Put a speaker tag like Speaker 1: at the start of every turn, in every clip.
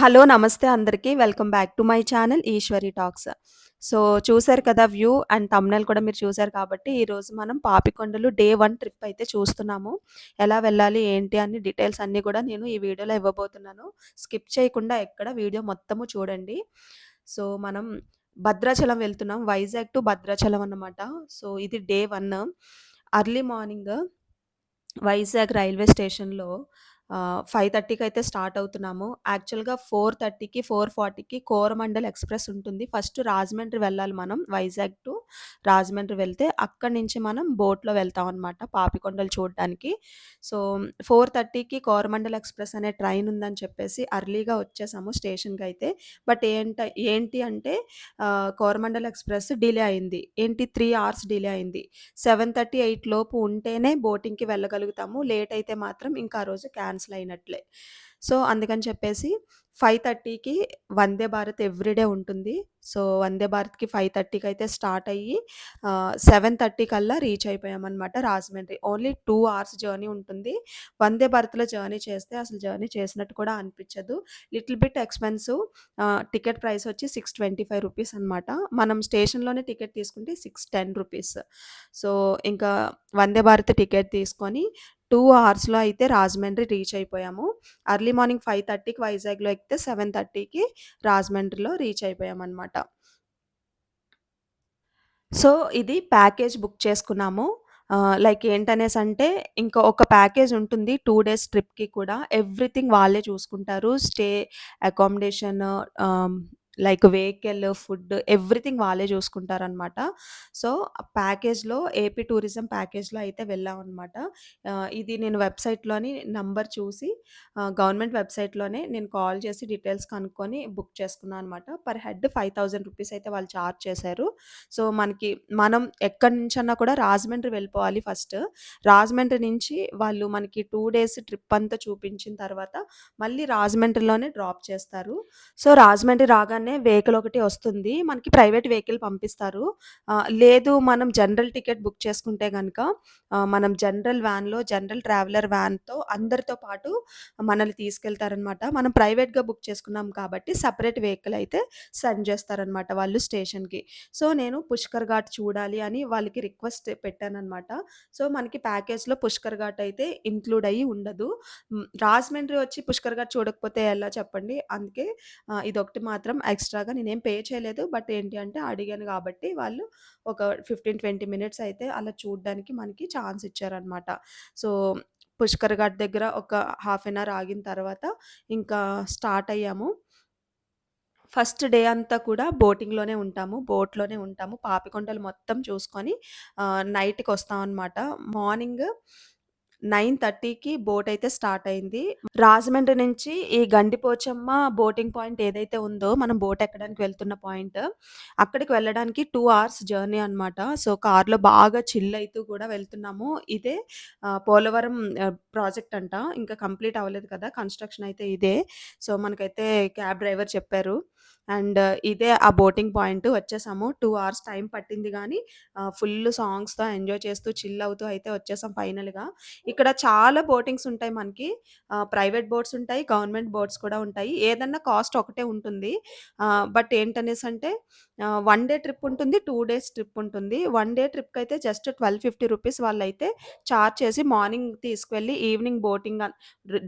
Speaker 1: Hello! Namaste అందరికి. Welcome back to my channel Eswari talks. So, చూసారు కదా వ్యూ అండ్ థంబ్‌నెయిల్ కూడా మీరు చూసారు కాబట్టి, ఈరోజు మనం పాపికొండలు డే 1 ట్రిప్ అయితే చూస్తున్నాము. ఎలా వెళ్ళాలి, ఏంటి అని డీటెయిల్స్ అన్నీ కూడా నేను ఈ వీడియోలో ఇవ్వబోతున్నాను. స్కిప్ చేయకుండా ఎక్కడ వీడియో మొత్తము చూడండి. సో, మనం భద్రాచలం వెళ్తున్నాం. వైజాగ్ టు భద్రాచలం అన్నమాట. సో, ఇది day 1. Early morning Vizag railway స్టేషన్‌లో 5:30కి అయితే స్టార్ట్ అవుతున్నాము. యాక్చువల్‌గా 4:30కి, 4:40కి కోరమండల్ ఎక్స్‌ప్రెస్ ఉంటుంది. ఫస్ట్ రాజమండ్రి వెళ్ళాలి మనం. వైజాగ్ టు రాజమండ్రి వెళ్తే అక్కడి నుంచి మనం బోట్‌లో వెళ్తామనమాట పాపికొండలు చూడడానికి. సో, 4:30కి కోరమండల్ ఎక్స్‌ప్రెస్ అనే ట్రైన్ ఉందని చెప్పేసి ఎర్లీగా వచ్చేసాము స్టేషన్‌కైతే. బట్ ఏంటి అంటే కోరమండల్ ఎక్స్‌ప్రెస్ డిలే అయింది. ఏంటి 3 అవర్స్ డిలే అయింది. 7:30, 8 లోపు ఉంటేనే బోటింగ్‌కి వెళ్ళగలుగుతాము. లేట్ అయితే మాత్రం ఇంకా ఆ రోజు క్యాన్సిల్ అయినట్లే. సో, అందుకని చెప్పేసి 5:30కి వందే భారత్ ఎవ్రీడే ఉంటుంది. సో, వందే భారత్‌కి 5:30కి అయితే స్టార్ట్ అయ్యి 7:30 కల్లా రీచ్ అయిపోయామనమాట రాజమండ్రి. ఓన్లీ 2 అవర్స్ జర్నీ ఉంటుంది. వందే భారత్‌లో జర్నీ చేస్తే అసలు జర్నీ చేసినట్టు కూడా అనిపించదు. Little bit expensive. Ticket price వచ్చి ₹625 అనమాట. మనం స్టేషన్‌లోనే టికెట్ తీసుకుంటే ₹610. సో, ఇంకా వందే భారత్ టికెట్ తీసుకొని 2 అవర్స్‌లో అయితే రాజమండ్రి రీచ్ అయిపోయాము. ఎర్లీ మార్నింగ్ 5:30కి వైజాగ్‌లో ఎక్కితే 7:30కి రాజమండ్రిలో రీచ్ అయిపోయామనమాట. సో, ఇది ప్యాకేజ్ బుక్ చేసుకున్నాము. లైక్ ఏంటనేసంటే, ఇంకా ఒక ప్యాకేజ్ ఉంటుంది 2 డేస్ ట్రిప్‌కి కూడా. ఎవ్రీథింగ్ వాళ్ళే చూసుకుంటారు. స్టే, అకామిడేషన్, ఆహ్, లైక్ వెహికల్, ఫుడ్ ఎవ్రీథింగ్ వాళ్ళే చూసుకుంటారనమాట. సో, ప్యాకేజ్‌లో ఏపీ టూరిజం ప్యాకేజ్‌లో అయితే వెళ్ళామనమాట. ఇది నేను వెబ్‌సైట్‌లోని నంబర్ చూసి గవర్నమెంట్ వెబ్‌సైట్‌లోనే నేను కాల్ చేసి డీటెయిల్స్ కనుక్కొని బుక్ చేసుకున్నాను అనమాట. పర్ హెడ్ ₹5000 అయితే వాళ్ళు చార్జ్ చేశారు. సో, మనం ఎక్కడి నుంచన్నా కూడా రాజమండ్రి వెళ్ళిపోవాలి ఫస్ట్. రాజమండ్రి నుంచి వాళ్ళు మనకి 2 డేస్ ట్రిప్ అంతా చూపించిన తర్వాత మళ్ళీ రాజమండ్రిలోనే డ్రాప్ చేస్తారు. సో, రాజమండ్రి రాగానే వెహికల్ ఒకటి వస్తుంది. మనకి ప్రైవేట్ వెహికల్ పంపిస్తారు. లేదు మనం జనరల్ టికెట్ బుక్ చేసుకుంటే గనక మనం జనరల్ ట్రావెలర్ వ్యాన్‌తో అందరితో పాటు మనల్ని తీసుకెళ్తారనమాట. మనం ప్రైవేట్‌గా బుక్ చేసుకున్నాం కాబట్టి సెపరేట్ వెహికల్ అయితే సెండ్ చేస్తారనమాట వాళ్ళు స్టేషన్‌కి. సో, నేను పుష్కర్ ఘాట్ చూడాలి అని వాళ్ళకి రిక్వెస్ట్ పెట్టాననమాట. సో, మనకి ప్యాకేజ్‌లో పుష్కర్ ఘాట్ అయితే ఇంక్లూడ్ అయ్యి ఉండదు. రాజమండ్రి వచ్చి పుష్కర్ ఘాట్ చూడకపోతే ఎలా చెప్పండి? అందుకే ఇదొకటి మాత్రం ఎక్స్‌ట్రాగా నేనేం పే చేయలేదు. బట్ ఏంటి అంటే అడిగాను గాబట్టి వాళ్ళు ఒక 15, 20 మినిట్స్ అయితే అలా చూడ్డానికి మనకి ఛాన్స్ ఇచ్చారనమాట. సో, పుష్కర్ ఘాట్ దగ్గర ఒక హాఫ్ ఎన్ అవర్ ఆగిన తర్వాత ఇంకా స్టార్ట్ అయ్యాము. ఫస్ట్ డే అంతా కూడా బోటింగ్‌లోనే ఉంటాము. బోట్‌లోనే ఉంటాము. పాపికొండలు మొత్తం చూసుకొని నైట్‌కొస్తామనమాట. మార్నింగ్ 9:30కి బోటయితే స్టార్ట్ అయింది. రాజమండ్రి నుంచి ఈ గండిపోచమ్మ బోటింగ్ పాయింట్ ఏదైతే ఉందో, మనం బోట్ ఎక్కడానికి వెళ్తున్న పాయింట్, అక్కడికి వెళ్ళడానికి 2 అవర్స్ జర్నీ అనమాట. సో, కార్‌లో బాగా చిల్ అయితూ కూడా వెళ్తున్నాము. ఇదే పోలవరం ప్రాజెక్ట్ అంట. ఇంకా కంప్లీట్ అవ్వలేదు కదా! కన్‌స్ట్రక్షన్ అయితే ఇదే. సో, మనకైతే క్యాబ్ డ్రైవర్ చెప్పారు. అండ్ ఇదే ఆ బోటింగ్ పాయింట్. వచ్చేసాము. 2 అవర్స్ టైం పట్టింది గానీ, ఫుల్ సాంగ్స్‌తో ఎంజాయ్ చేస్తూ, చిల్ అవుతూ అయితే వచ్చేసాం ఫైనల్‌గా. ఇక్కడ చాలా బోటింగ్స్ ఉంటాయి మనకి. ప్రైవేట్ బోట్స్ ఉంటాయి. గవర్నమెంట్ బోట్స్ కూడా ఉంటాయి. ఏదన్నా కాస్ట్ ఒకటే ఉంటుంది. బట్ ఏంటనేసంటే 1 డే ట్రిప్ ఉంటుంది. 2 డేస్ ట్రిప్ ఉంటుంది. 1 డే ట్రిప్‌కైతే జస్ట్ ₹1250 వాళ్ళైతే చార్జ్ చేసి మార్నింగ్ తీసుకువెళ్ళి ఈవినింగ్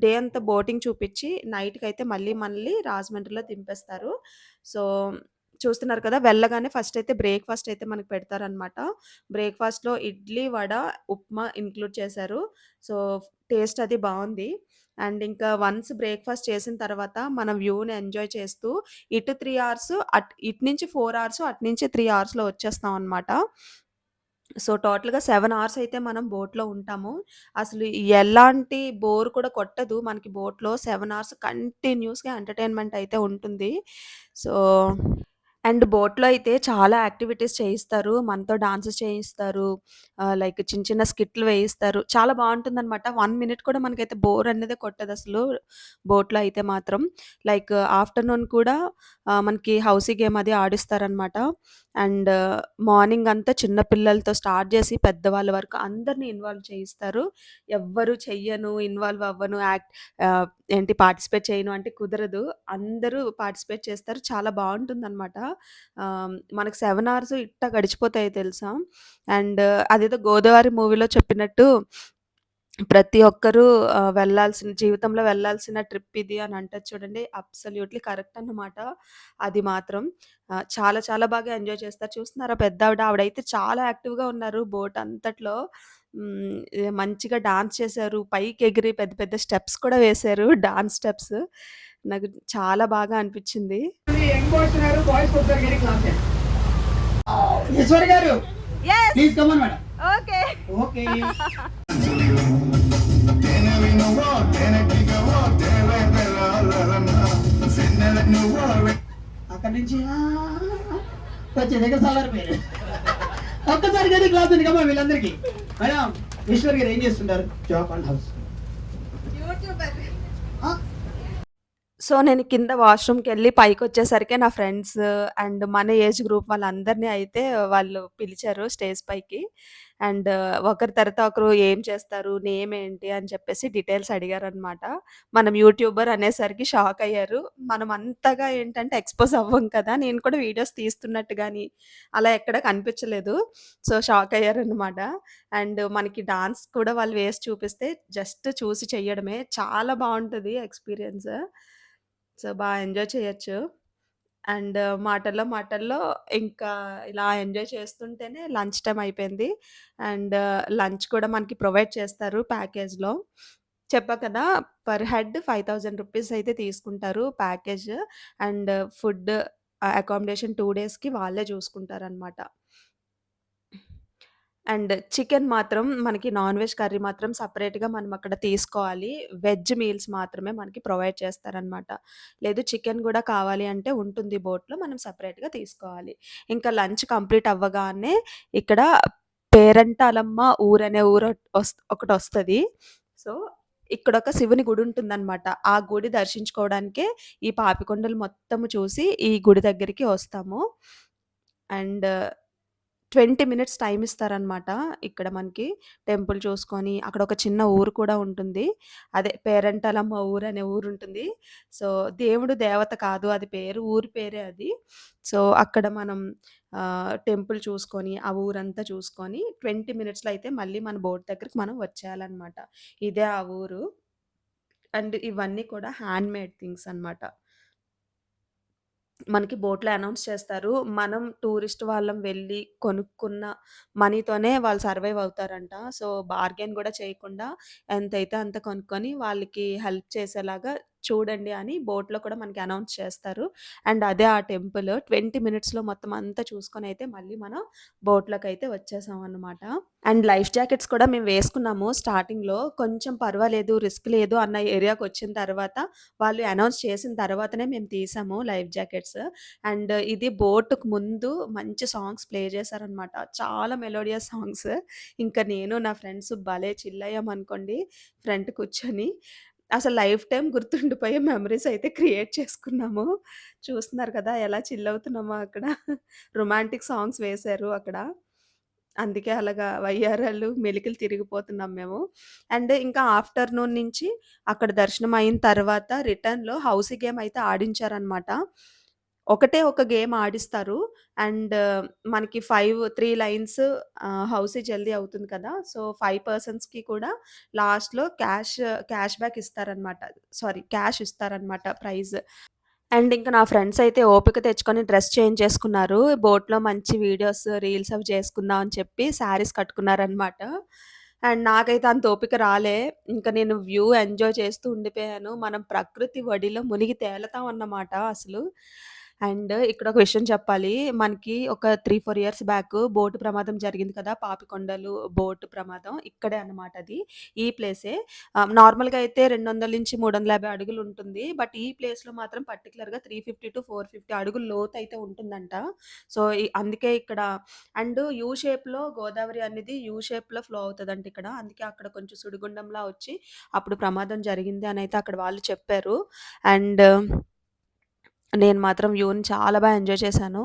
Speaker 1: డే అంతా బోటింగ్ చూపిచ్చి నైట్‌కైతే మళ్ళీ మనల్ని రాజమండ్రిలో దింపేస్తారు. సో, చూస్తున్నారు కదా! వెళ్ళగానే ఫస్ట్ అయితే బ్రేక్‌ఫాస్ట్ అయితే మనకు పెడతారనమాట. బ్రేక్‌ఫాస్ట్‌లో ఇడ్లీ, వడ, ఉప్మా ఇంక్లూడ్ చేశారు. సో, టేస్ట్ అది బావుంది. అండ్ ఇంకా వన్స్ బ్రేక్‌ఫాస్ట్ చేసిన తర్వాత మనం వ్యూని ఎంజాయ్ చేస్తూ ఇటు 3 అవర్స్ ఇటు నుంచి 4 అవర్స్, అటు నుంచి 3 అవర్స్‌లో వచ్చేస్తాం అనమాట. సో, టోటల్‌గా 7 అవర్స్ అయితే మనం బోట్‌లో ఉంటాము. అసలు ఎలాంటి బోర్ కూడా కొట్టదు. మనకి బోట్‌లో 7 అవర్స్ కంటిన్యూయస్‌గా ఎంటర్‌టైన్‌మెంట్ అయితే ఉంటుంది. సో, అండ్ బోట్‌లో అయితే చాలా యాక్టివిటీస్ చేయిస్తారు. మనతో డాన్సెస్ చేయిస్తారు. లైక్ చిన్న చిన్న స్కిట్‌లు వేయిస్తారు. చాలా బావుంటుందనమాట. 1 మినిట్ కూడా మనకైతే బోర్ అనేదే కొట్టదసలు బోట్‌లో అయితే మాత్రం. లైక్ ఆఫ్టర్‌నూన్ కూడా మనకి హౌసీ గేమ్ అది ఆడిస్తారనమాట. అండ్ మార్నింగ్ అంతా చిన్న పిల్లలతో స్టార్ట్ చేసి పెద్దవాళ్ళ వరకు అందరిని ఇన్వాల్వ్ చేయిస్తారు. ఎవ్వరు చెయ్యను, ఇన్వాల్వ్ అవ్వను, ఏంటి పార్టిసిపేట్ చేయను అంటే కుదరదు. అందరూ పార్టిసిపేట్ చేస్తారు. చాలా బావుంటుందనమాట. మనకు 7 అవర్స్ ఇట్టా గడిచిపోతాయి తెలుసా? అండ్ అదేదో 'గోదావరి' మూవీలో చెప్పినట్టు ప్రతి ఒక్కరూ వెళ్ళాల్సిన జీవితంలో వెళ్ళాల్సిన ట్రిప్ ఇది అని అంటారు చూడండి. అబ్సల్యూట్‌లీ కరెక్ట్ అన్నమాట. అది మాత్రం చాలా చాలా బాగా ఎంజాయ్ చేస్తారు. చూస్తున్నారా పెద్దావిడ, ఆవిడైతే చాలా యాక్టివ్‌గా ఉన్నారు బోట్ అంతట్లో. మంచిగా డాన్స్ చేశారు. పైకెగిరి పెద్ద పెద్ద స్టెప్స్ కూడా వేశారు. Dance steps. నాకు చాలా బాగా అనిపిచ్చింది.
Speaker 2: యంగ్ బాయ్స్ ఉన్నారు, బాయ్స్ కొద్దిగా గెలి క్లాస్ ఈశ్వరి గారు
Speaker 1: yes.
Speaker 2: Please come on madam.
Speaker 1: Okay.
Speaker 2: Okay. అక్కడి నుంచి వచ్చే దగ్గర సలార్ పేరు ఒక్కసారి గది క్లాస్ ఉంది కమ్మా వీళ్ళందరికీ. మేడం ఈశ్వర్ గారు ఏం చేస్తుంటారు? Job and house.
Speaker 1: సో, నేను కింద వాష్‌రూమ్‌కెళ్ళి పైకొచ్చేసరికే నా ఫ్రెండ్స్ అండ్ మన ఏజ్ గ్రూప్ వాళ్ళందరిని అయితే వాళ్ళు పిలిచారు స్టేజ్ పైకి. అండ్ ఒకరి తర్వాత ఒకరు ఏం చేస్తారు? నేమ్ ఏంటి? అని చెప్పేసి డీటెయిల్స్ అడిగారనమాట. మనం యూట్యూబర్ అనేసరికి షాక్ అయ్యారు. మనం అంతగా ఏంటంటే ఎక్స్‌పోజ్ అవ్వం కదా! నేను కూడా వీడియోస్ తీస్తున్నట్టు గాని, అలా ఎక్కడ కనిపించలేదు. సో, షాక్ అయ్యారనమాట. అండ్ మనకి డాన్స్ కూడా వాళ్ళు వేసి చూపిస్తే జస్ట్ చూసి చెయ్యడమే. చాలా బావుంటది ఎక్స్‌పీరియన్స్. సో, ఎంజాయ్ చేయొచ్చు. అండ్ మాటల్లో ఇంకా ఇలా ఎంజాయ్ చేస్తుంటేనే లంచ్ టైమ్ అయిపోయింది. అండ్ లంచ్ కూడా మనకి ప్రొవైడ్ చేస్తారు ప్యాకేజ్‌లో. చెప్పా కదా! పర్ హెడ్ రూ. 5,000 అయితే తీసుకుంటారు ప్యాకేజ్. అండ్ ఫుడ్, అకామిడేషన్ 2 డేస్‌కి వాళ్ళే చూసుకుంటారనమాట. అండ్ చికెన్ మాత్రం మనకి నాన్ వెజ్ కర్రీ మాత్రం సెపరేట్‌గా మనం అక్కడ తీసుకోవాలి. వెజ్ మీల్స్ మాత్రమే మనకి ప్రొవైడ్ చేస్తారనమాట. లేదు చికెన్ గూడా కావాలి అంటే ఉంటుంది బోట్‌లో. మనం సెపరేట్‌గా తీసుకోవాలి. ఇంకా లంచ్ కంప్లీట్ అవ్వగానే ఇక్కడ పేరంటాలమ్మ ఊరనే ఊరు ఒకటొస్తది. సో, ఇక్కడొక శివుని గుడి ఉంటుందనమాట. ఆ గుడి దర్శించుకోవడానికే ఈ పాపికొండలు మొత్తము చూసి ఈ గుడి దగ్గరికి వస్తాము. అండ్ 20 మినిట్స్ టైమ్ ఇస్తారనమాట. ఇక్కడ మనకి టెంపుల్ చూసుకొని, అక్కడ ఒక చిన్న ఊరు కూడా ఉంటుంది. అదే పేరంటాలమ్మ ఊరనే ఊరుంటుంది. సో, దేవుడు, దేవత కాదు అది పేరు. ఊరి పేరే అది. సో, అక్కడ మనం టెంపుల్ చూసుకొని, ఆ ఊరంతా చూసుకొని 20 మినిట్స్‌లో అయితే మళ్ళీ మన బోట్ దగ్గరికి మనం వచ్చేయాలనమాట. ఇదే ఆ ఊరు. అండ్ ఇవన్నీ కూడా హ్యాండ్‌మేడ్ థింగ్స్ అనమాట. మనకి బోట్‌లో అనౌన్స్ చేస్తారు. మనం టూరిస్ట్ వాళ్ళం వెళ్లి కొనుక్కున్న మనీతోనే వాళ్ళు సర్వైవ్ అవుతారంట. సో, బార్గెయిన్ గూడా చేయకుండా ఎంతైతే అంత కొనుక్కొని వాళ్ళకి హెల్ప్ చేసేలాగా చూడండి అని బోట్‌లో కూడా మనకి అనౌన్స్ చేస్తారు. అండ్ అదే ఆ టెంపుల్ 20 మినిట్స్‌లో మొత్తం అంతా చూసుకొనైతే మళ్ళీ మనం బోట్‌లోకైతే వచ్చేసామన్నమాట. అండ్ లైఫ్ జాకెట్స్ కూడా మేము వేసుకున్నాము స్టార్టింగ్‌లో. కొంచెం పర్వాలేదు, రిస్క్ లేదు అన్న ఏరియాకొచ్చిన తర్వాత వాళ్ళు అనౌన్స్ చేసిన తర్వాతనే మేము తీసాము లైఫ్ జాకెట్స్. అండ్ ఇది బోట్‌కి ముందు మంచి సాంగ్స్ ప్లే చేశారనమాట. చాలా మెలోడియస్ సాంగ్స్. ఇంకా నేను నా ఫ్రెండ్స్ భలే చిల్ అయ్యామనుకోండి ఫ్రంట్ కూర్చొని. అసలు లైఫ్ టైమ్ గుర్తుండిపోయే మెమోరీస్ అయితే క్రియేట్ చేసుకున్నాము. చూస్తున్నారు కదా! ఎలా చిల్ అవుతున్నామో అక్కడ. రొమాంటిక్ సాంగ్స్ వేశారు అక్కడ. అందుకే అలాగా వయ్యారాలు, మెలికలు తిరిగిపోతున్నాం మేము. అండ్ ఇంకా ఆఫ్టర్‌నూన్ నుంచి అక్కడ దర్శనం అయిన తర్వాత రిటర్న్‌లో హౌసీ గేమ్ అయితే ఆడించారనమాట. ఒకటే ఒక గేమ్ ఆడిస్తారు. అండ్ మనకి 3 లైన్స్ హౌసీ జల్దీ అవుతుంది కదా! సో, 5 పర్సన్స్‌కి కూడా లాస్ట్‌లో క్యాష్ బ్యాక్ ఇస్తారనమాట. సారీ క్యాష్ ఇస్తారనమాట ప్రైజ్. అండ్ ఇంక నా ఫ్రెండ్స్ అయితే ఓపిక తెచ్చుకొని డ్రెస్ చేంజ్ చేసుకున్నారు. బోట్‌లో మంచి వీడియోస్, రీల్స్ అవి చేసుకుందాం అని చెప్పి శారీస్ కట్టుకున్నారనమాట. అండ్ నాకైతే అంత ఓపిక రాలే. ఇంక నేను వ్యూ ఎంజాయ్ చేస్తూ ఉండిపోయాను. మనం ప్రకృతి ఒడిలో మునిగి తేలుతాం అన్నమాట అసలు. అండ్ ఇక్కడ ఒక విషయం చెప్పాలి. మనకి ఒక 3, 4 ఇయర్స్ బ్యాక్ బోట్ ప్రమాదం జరిగింది కదా! పాపికొండలు బోట్ ప్రమాదం. ఇక్కడే అన్నమాట అది. ఈ ప్లేసే. నార్మల్‌గా అయితే 200-350 అడుగులు ఉంటుంది. బట్ ఈ ప్లేస్‌లో మాత్రం పర్టిక్యులర్‌గా 350-450 అడుగులు లోతైతే ఉంటుందంట. సో, అందుకే ఇక్కడ అండ్ యూ షేప్‌లో గోదావరి అనేది యూ షేప్‌లో ఫ్లో అవుతదంట ఇక్కడ. అందుకే అక్కడ కొంచెం సుడిగుండంలా వచ్చి అప్పుడు ప్రమాదం జరిగింది అనైతే అక్కడ వాళ్ళు చెప్పారు. అండ్ నేను మాత్రం వ్యూని చాలా ఎంజాయ్ చేశాను.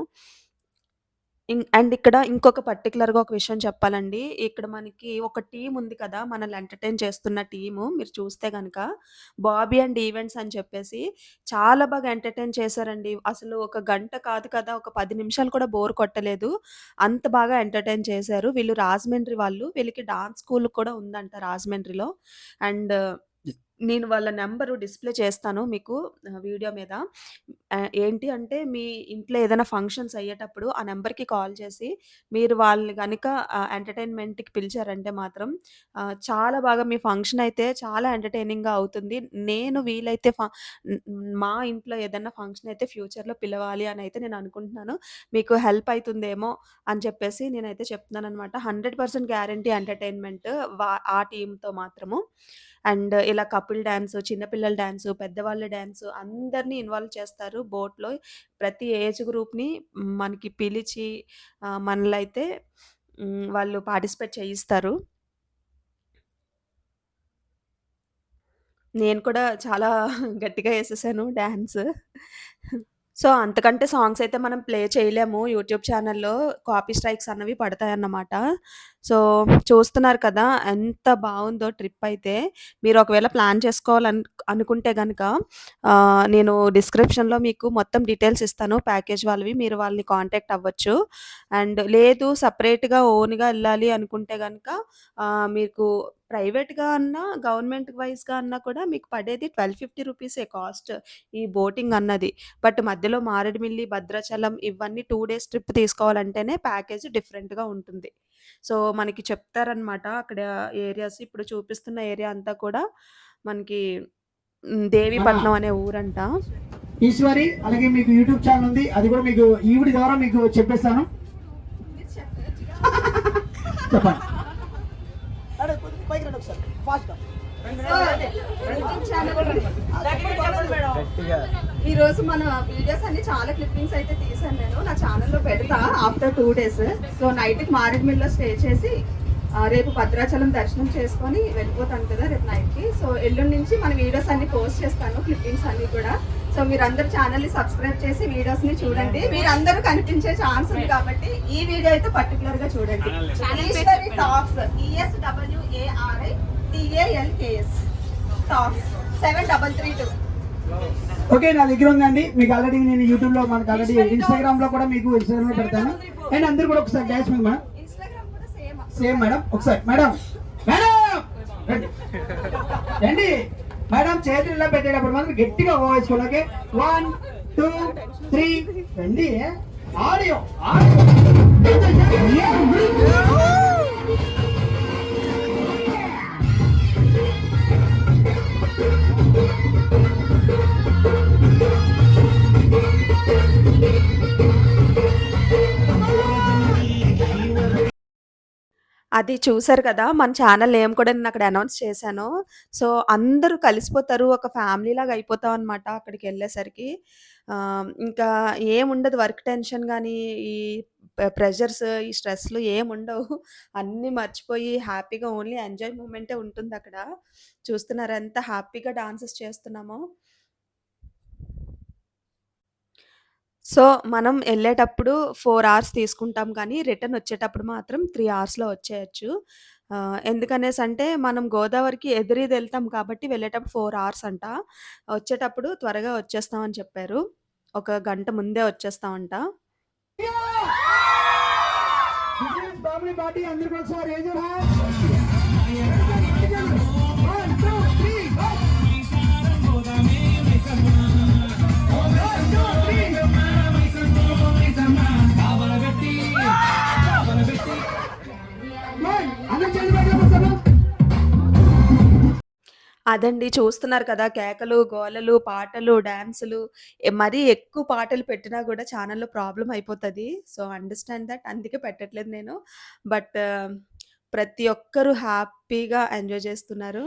Speaker 1: అండ్ ఇక్కడ ఇంకొక పర్టిక్యులర్‌గా ఒక విషయం చెప్పాలండి. ఇక్కడ మనకి ఒక టీమ్ ఉంది కదా! మనల్ని ఎంటర్‌టైన్ చేస్తున్న టీము మీరు చూస్తే గనక 'బాబీ అండ్ ఈవెంట్స్' అని చెప్పేసి చాలా బాగా ఎంటర్‌టైన్ చేశారండి. అసలు ఒక గంట కాదు కదా! ఒక 10 నిమిషాలు కూడా బోర్ కొట్టలేదు. అంత బాగా ఎంటర్‌టైన్ చేశారు. వీళ్ళు రాజమండ్రి వాళ్ళు. వీళ్ళకి డాన్స్ స్కూల్ కూడా ఉందంట రాజమండ్రిలో. అండ్ నేను వాళ్ళ నంబరు డిస్‌ప్లే చేస్తాను మీకు వీడియో మీద. ఏంటి అంటే మీ ఇంట్లో ఏదైనా ఫంక్షన్స్ అయ్యేటప్పుడు ఆ నంబర్‌కి కాల్ చేసి మీరు వాళ్ళని గనక ఎంటర్‌టైన్‌మెంట్‌కి పిలిచారంటే మాత్రం చాలా బాగా మీ ఫంక్షన్ అయితే చాలా ఎంటర్‌టైనింగ్‌గా అవుతుంది. నేను వీలైతే హ్మ్, మా ఇంట్లో ఏదన్నా ఫంక్షన్ అయితే ఫ్యూచర్‌లో పిలవాలి అనైతే నేను అనుకుంటున్నాను. మీకు హెల్ప్ అయితుందేమో అని చెప్పేసి నేనైతే చెప్తున్నాననమాట. 100% గ్యారంటీ ఎంటర్‌టైన్‌మెంట్ ఆ టీమ్‌తో మాత్రము. అండ్ ఇలా కపుల్ డాన్స్, చిన్న పిల్లల డాన్సు, పెద్దవాళ్ళ డాన్సు అందరిని ఇన్వాల్వ్ చేస్తారు బోట్‌లో. ప్రతి ఏజ్ గ్రూప్‌ని మనకి పిలిచి మనలైతే వాళ్ళు పార్టిసిపేట్ చేయిస్తారు. నేను కూడా చాలా గట్టిగా ఏసేసాను డాన్స్. సో, అంతకంటే సాంగ్స్ అయితే మనం ప్లే చేయలేము. యూట్యూబ్ ఛానెల్‌లో కాపీ స్ట్రైక్స్ అన్నవి పడతాయన్నమాట. సో, చూస్తున్నారు కదా! ఎంత బావుందో ట్రిప్ అయితే. మీరు ఒకవేళ ప్లాన్ అనుకుంటే గనక నేను డిస్క్రిప్షన్‌లో మీకు మొత్తం డీటెయిల్స్ ఇస్తాను ప్యాకేజ్ వాళ్ళవి. మీరు వాళ్ళని కాంటాక్ట్ అవ్వచ్చు. అండ్ లేదు సెపరేట్‌గా ఓన్‌గా ఎళ్ళాలి అనుకుంటే గనక మీకు ప్రైవేట్‌గా అన్నా, గవర్నమెంట్ వైస్‌గా అన్నా కూడా మీకు పడేది 1250 రూపీసే కాస్ట్ ఈ బోటింగ్ అన్నది. బట్ మధ్యలో మారేడుమిల్లి, భద్రాచలం ఇవన్నీ 2 డేస్ ట్రిప్ తీసుకోవాలంటేనే ప్యాకేజ్ డిఫరెంట్‌గా ఉంటుంది. సో, మనకి చెప్తారనమాట అక్కడ ఏరియాస్ ఇప్పుడు చూపిస్తున్న ఏరియా అంతా కూడా మనకి
Speaker 2: మన
Speaker 1: దేవీపట్నం అనే ఊరంట.
Speaker 2: ఈశ్వరి అలాగే మీకు యూట్యూబ్ ఛానల్ ఉంది. అది కూడా మీకు ఈవిడ ద్వారా మీకు చెప్పేస్తాను. చెప్పండి.
Speaker 3: ఈరోజు మన వీడియోస్ అన్ని చాలా క్లిప్పింగ్స్ అయితే తీసాను నేను నా ఛానల్లో పెడతా ఆఫ్టర్ 2 డేస్. సో నైట్కి మారేడుమిల్లిలో స్టే చేసి రేపు భద్రాచలం దర్శనం చేసుకొని వెళ్ళిపోతాను కదా రేపు నైట్కి. సో ఎల్లుండి నుంచి మన వీడియోస్ అన్ని పోస్ట్ చేస్తాను క్లిప్పింగ్స్ అన్ని కూడా. సో మీరందరూ ఛానల్ని సబ్స్క్రైబ్ చేసి వీడియోస్ని చూడండి. మీరందరూ కనిపించే ఛాన్స్ ఉంది కాబట్టి ఈ వీడియో అయితే పర్టికులర్గా చూడండి. Eswari talks ESWARI TALKS talks 7332.
Speaker 2: Okay నా దగ్గర ఉందండి. మీకు ఆల్రెడీ నేను యూట్యూబ్ లో మనకు ఆల్రెడీ ఇన్స్టాగ్రామ్ లో కూడా మీకు ఇన్స్టాగ్రామ్ లో పెడతాను. అండ్ అందరూ కూడా ఒకసారి డాష్ మేడం
Speaker 3: ఇన్స్టాగ్రామ్ కూడా
Speaker 2: సేమ్ మేడం ఒకసారి మేడం మేడం రండి రండి మేడం చేతులు ఇలా పెట్టేటప్పుడు మాత్రం గట్టిగా వేసుకోండి. ఓకే 1 2 3 రండి ఆడియో
Speaker 1: అది చూసారు కదా! మన ఛానల్ నేమ్ కూడా నేనక్కడ అనౌన్స్ చేశాను. సో, అందరూ కలిసిపోతారు. ఒక ఫ్యామిలీలాగా అయిపోతామనమాట అక్కడికెళ్ళేసరికి. ఇంకా ఏముండదు వర్క్ టెన్షన్ గానీ, ఈ ప్రెషర్స్, ఈ స్ట్రెస్‌లు ఏముండవు. అన్నీ మర్చిపోయి హ్యాపీగా ఓన్లీ ఎంజాయ్ మూమెంటే ఉంటుందక్కడ. చూస్తున్నారా ఎంత హ్యాపీగా డాన్సెస్ చేస్తున్నామో. సో, మనం ఎళ్ళేటప్పుడు 4 అవర్స్ తీసుకుంటాం కానీ, రిటర్న్ వచ్చేటప్పుడు మాత్రం 3 అవర్స్‌లో వచ్చేయొచ్చు. ఎందుకనేసంటే, మనం గోదావరికి ఎదురీదెళ్తాం కాబట్టి, వెళ్ళేటప్పుడు 4 అవర్స్ అంట. వచ్చేటప్పుడు త్వరగా వచ్చేస్తాం అని చెప్పారు. ఒక గంట ముందే వచ్చేస్తామంట.
Speaker 2: ఫ్యామిలీ పార్టీ అందరికీ ఒకసారి రేజ్ యువర్ హ్యాండ్స్. 1 2 అందరూ చేతులు పెట్టేస్తారు.
Speaker 1: అదండి చూస్తున్నారు కదా! కేకలు, గోలలు, పాటలు, డాన్సులు మరీ ఎక్కువ పాటలు పెట్టినా గూడా ఛానెల్‌లో ప్రాబ్లమ్ అయిపోతది. సో, అండర్‌స్టాండ్ థట్ అందుకే పెట్టట్లేదు నేను. బట్ ప్రతి ఒక్కరు హ్యాపీగా ఎంజాయ్ చేస్తున్నారు.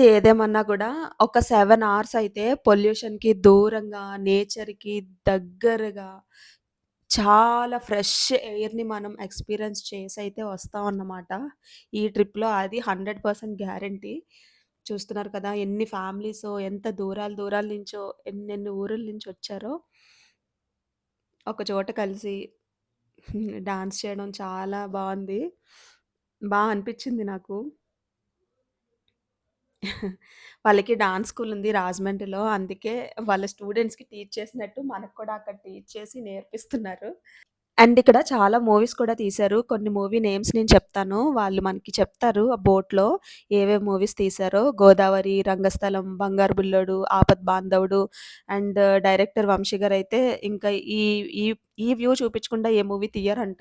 Speaker 1: ఏదేమన్నా గూడా ఒక 7 అవర్స్ అయితే పొల్యూషన్‌కి దూరంగా, నేచర్‌కి దగ్గరగా చాలా ఫ్రెష్ ఎయిర్‌ని మనం ఎక్స్‌పీరియన్స్ చేసైతే వస్తామన్నమాట. ఈ ట్రిప్‌లో అది 100% గ్యారంటీ. చూస్తున్నారు కదా! ఎన్ని ఫ్యామిలీసో, ఎంత దూరాల దూరాల నుంచో, ఎన్నెన్ని ఊరుల నుంచొచ్చారో ఒక చోట కలిసి డాన్స్ చేయడం చాలా బావుంది. అనిపిచ్చింది నాకు. వాళ్ళకి డాన్స్ స్కూల్ ఉంది రాజమండ్రిలో. అందుకే వాళ్ళ స్టూడెంట్స్‌కి టీచ్ చేసినట్టు మనకు కూడా అక్కడ టీచ్ చేసి నేర్పిస్తున్నారు. అండ్ ఇక్కడ చాలా మూవీస్ కూడా తీశారు. కొన్ని మూవీ నేమ్స్ నేను చెప్తాను. వాళ్ళు మనకి చెప్తారు ఆ బోట్‌లో ఏవేవి మూవీస్ తీశారో. 'గోదావరి', 'రంగస్థలం', 'బంగారు బుల్లోడు', 'ఆపద్ బాంధవుడు' అండ్ డైరెక్టర్ వంశీ గారైతే ఇంకా ఈ ఈ ఈ వ్యూ చూపించకుండా ఏ మూవీ తీయరంట.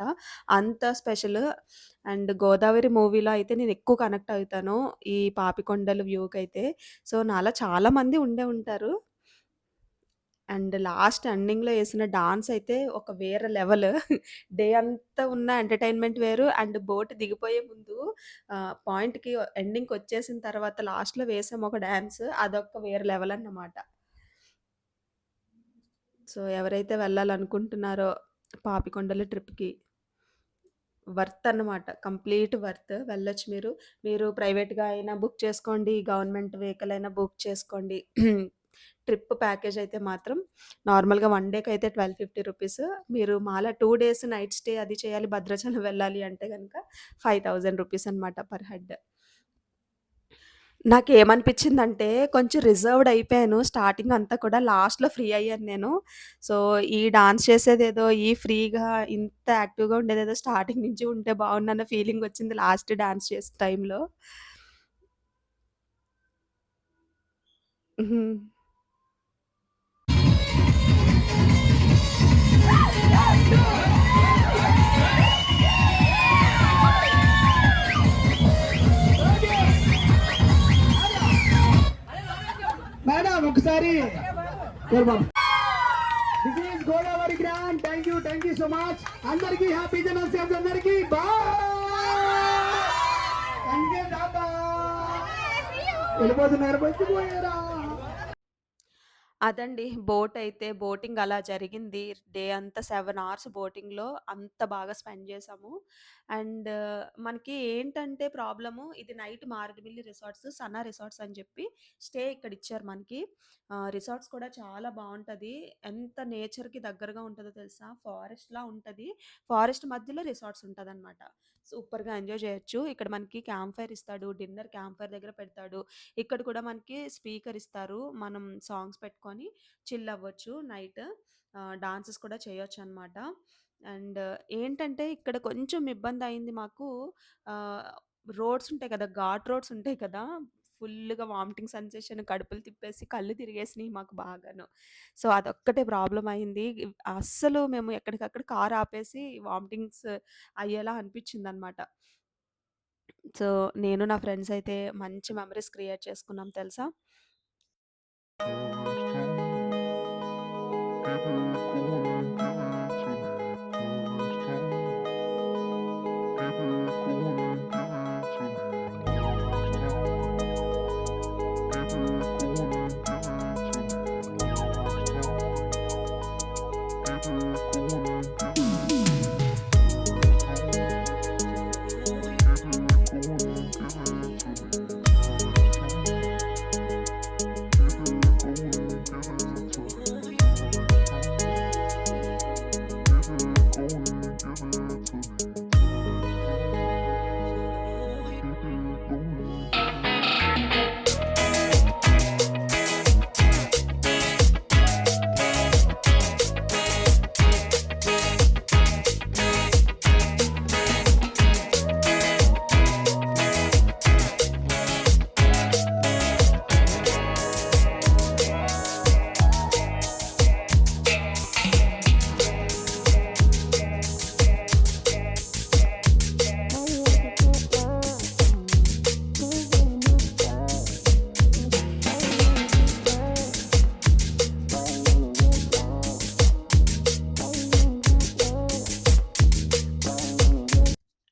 Speaker 1: అంత స్పెషల్. అండ్ 'గోదావరి' మూవీలో అయితే నేను ఎక్కువ కనెక్ట్ అవుతాను. ఈ పాపికొండలు వ్యూకైతే. సో, నాలా చాలా మంది ఉండే ఉంటారు. అండ్ లాస్ట్ ఎండింగ్‌లో ఏసిన డాన్స్ అయితే ఒక వేరే లెవెల్. డే అంతా ఉన్న ఎంటర్‌టైన్‌మెంట్ వేరు. అండ్ బోట్ దిగిపోయే ముందు పాయింట్‌కి ఎండింగ్‌కొచ్చేసిన తర్వాత లాస్ట్‌లో వేసాం ఒక డాన్స్. అదొక వేరే లెవెల్ అన్నమాట. సో, ఎవరైతే వెళ్ళాలనుకుంటున్నారో పాపికొండల ట్రిప్‌కి వర్త్ అన్నమాట. Complete worth. వెళ్ళొచ్చు మీరు. మీరు ప్రైవేట్‌గా అయినా బుక్ చేసుకోండి. గవర్నమెంట్ వెహికల్ అయినా బుక్ చేసుకోండి. ట్రిప్ ప్యాకేజ్ అయితే మాత్రం నార్మల్‌గా వన్ డేకైతే రూ. 1250. మీరు మాలా 2 డేస్ నైట్ స్టే అది చేయాలి, భద్రాచలం వెళ్ళాలి అంటే గనక రూ. 5000 అనమాట పర్ హెడ్. నాకేమనిపించిందంటే కొంచెం రిజర్వ్డ్ అయిపోయాను. స్టార్టింగ్ అంతా కూడా లాస్ట్‌లో ఫ్రీ అయ్యాను నేను. సో, ఈ డాన్స్ చేసేదేదో ఈ ఫ్రీగా ఇంత యాక్టివ్‌గా ఉండేదేదో స్టార్టింగ్ నుంచి ఉంటే బావుండన్న ఫీలింగొచ్చింది లాస్ట్ డాన్స్ చేసే టైంలో. హ్మ్.
Speaker 2: మేడం ఒకసారి కోరుబాబు. This is Godavari grand. Thank you so much. అందరికీ హ్యాపీ జనరల్ అందరికీ బాయ్. థ్యాంక్ యూ టాటా. వెళ్ళిపోతున్నారు, మర్చిపోయారా?
Speaker 1: అదండి. బోటయితే బోటింగ్ అలా జరిగింది. డే అంతా 7 అవర్స్ బోటింగ్‌లో అంత బాగా స్పెండ్ చేశాము. అండ్ మనకి ఏంటంటే ప్రాబ్లము ఇది night Maredumilli resorts, Sana resorts అని చెప్పి స్టే ఇక్కడ ఇచ్చారు మనకి. రిసార్ట్స్ కూడా చాలా బావుంటది. ఎంత నేచర్‌కి దగ్గరగా ఉంటదో తెలుసా? ఫారెస్ట్‌లా ఉంటది. ఫారెస్ట్ మధ్యలో రిసార్ట్స్ ఉంటదనమాట. సూపర్‌గా ఎంజాయ్ చేయొచ్చు. ఇక్కడ మనకి క్యాంప్ ఫైర్ ఇస్తాడు. డిన్నర్ క్యాంప్ ఫైర్ దగ్గర పెడతాడు. ఇక్కడ కూడా మనకి స్పీకర్ ఇస్తారు. మనం సాంగ్స్ పెట్టుకొని చిల్ అవ్వచ్చు నైట్. డాన్సెస్ కూడా చేయొచ్చనమాట. అండ్ ఏంటంటే ఇక్కడ కొంచెం ఇబ్బందయింది మాకు. ఆహ్, రోడ్స్ ఉంటాయి కదా! ఘాట్ రోడ్స్ ఉంటాయి కదా! ఫుల్లుగా వామిటింగ్ సెన్సేషన్, కడుపులు తిప్పేసి, కళ్ళు తిరిగేసినియి మాకు బాగాను. సో, అదొక్కటే ప్రాబ్లమ్ అయింది. అస్సలు మేము ఎక్కడికక్కడ కార్ ఆపేసి వామిటింగ్స్ అయ్యేలా అనిపించిందనమాట. సో, నేను నా ఫ్రెండ్స్ అయితే మంచి మెమోరీస్ క్రియేట్ చేసుకున్నాం తెలుసా?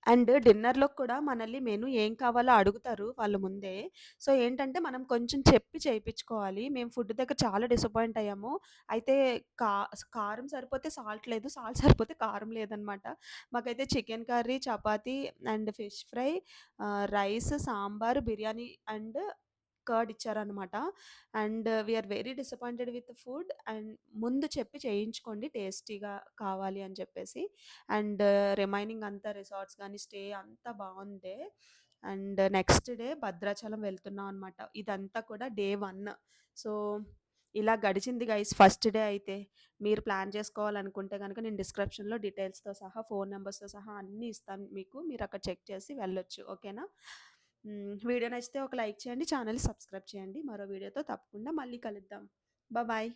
Speaker 1: అండ్ డిన్నర్‌లో కూడా మనల్ని మెను ఏం కావాలో అడుగుతారు వాళ్ళు ముందే. సో, ఏంటంటే మనం కొంచెం చెప్పి చేపిచ్చుకోవాలి. మేము ఫుడ్ దగ్గర చాలా డిసప్పాయింట్ అయ్యాము. అయితే కా కారం సరిపోతే సాల్ట్ లేదు. సాల్ట్ సరిపోతే కారం లేదనమాట. మాకైతే chicken curry, chapati and fish fry, rice, sambar, biryani and curd ఇచ్చారనమాట. And we are very disappointed with food. And ముందు చెప్పి చేయించుకోండి టేస్టీగా కావాలి అని చెప్పేసి. అండ్ రిమైనింగ్ అంతా రిసార్ట్స్ గానీ, స్టే అంతా బావుంది. అండ్ నెక్స్ట్ డే భద్రాచలం వెళ్తున్నాం అనమాట. ఇదంతా కూడా డే 1. సో, ఇలా గడిచింది గైస్ ఫస్ట్ డే అయితే. మీరు ప్లాన్ చేసుకోవాలనుకుంటే గనక నేను డిస్క్రిప్షన్‌లో డీటెయిల్స్‌తో సహా, ఫోన్ నంబర్స్‌తో సహా అన్నీ ఇస్తాను మీకు. మీరక్కడ చెక్ చేసి వెళ్ళొచ్చు. ఓకేనా? వీడియో నచ్చితే ఒక లైక్ చేయండి. ఛానెల్‌ని సబ్స్క్రైబ్ చేయండి. మరో వీడియోతో తప్పకుండా మళ్ళీ కలుద్దాం. బాయ్.